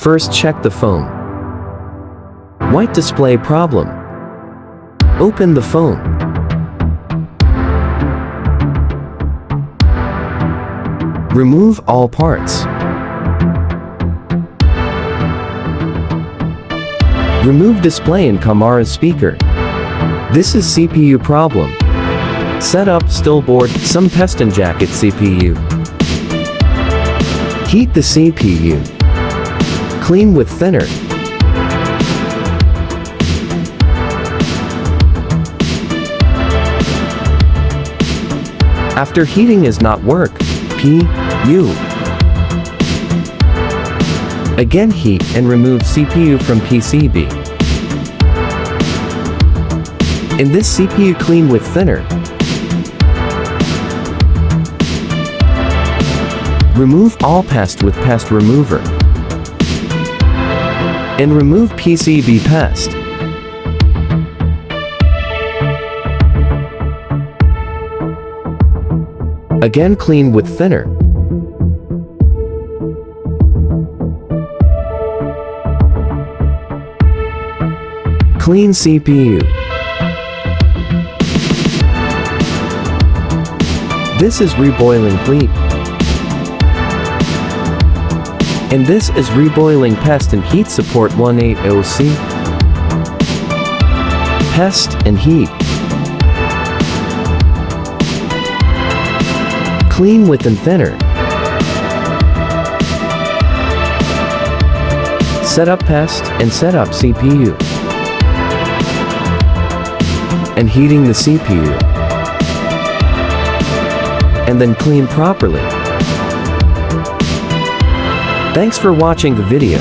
First, check the phone. White display problem. Open the phone. Remove all parts. Remove display and camera speaker. This is CPU problem. Set up still board, some pest and jacket CPU. Heat the CPU. Clean with thinner. After heating is not work, C.P.U. Again heat and remove CPU from PCB. In this CPU clean with thinner. Remove all pest with pest remover. And remove PCB pest. Again clean with thinner. Clean CPU. This is reboiling pleat. And this is reboiling pest and heat support 180C. Pest and heat. Clean with and thinner. Set up pest and set up CPU. And heating the CPU. And then clean properly. Thanks for watching the video.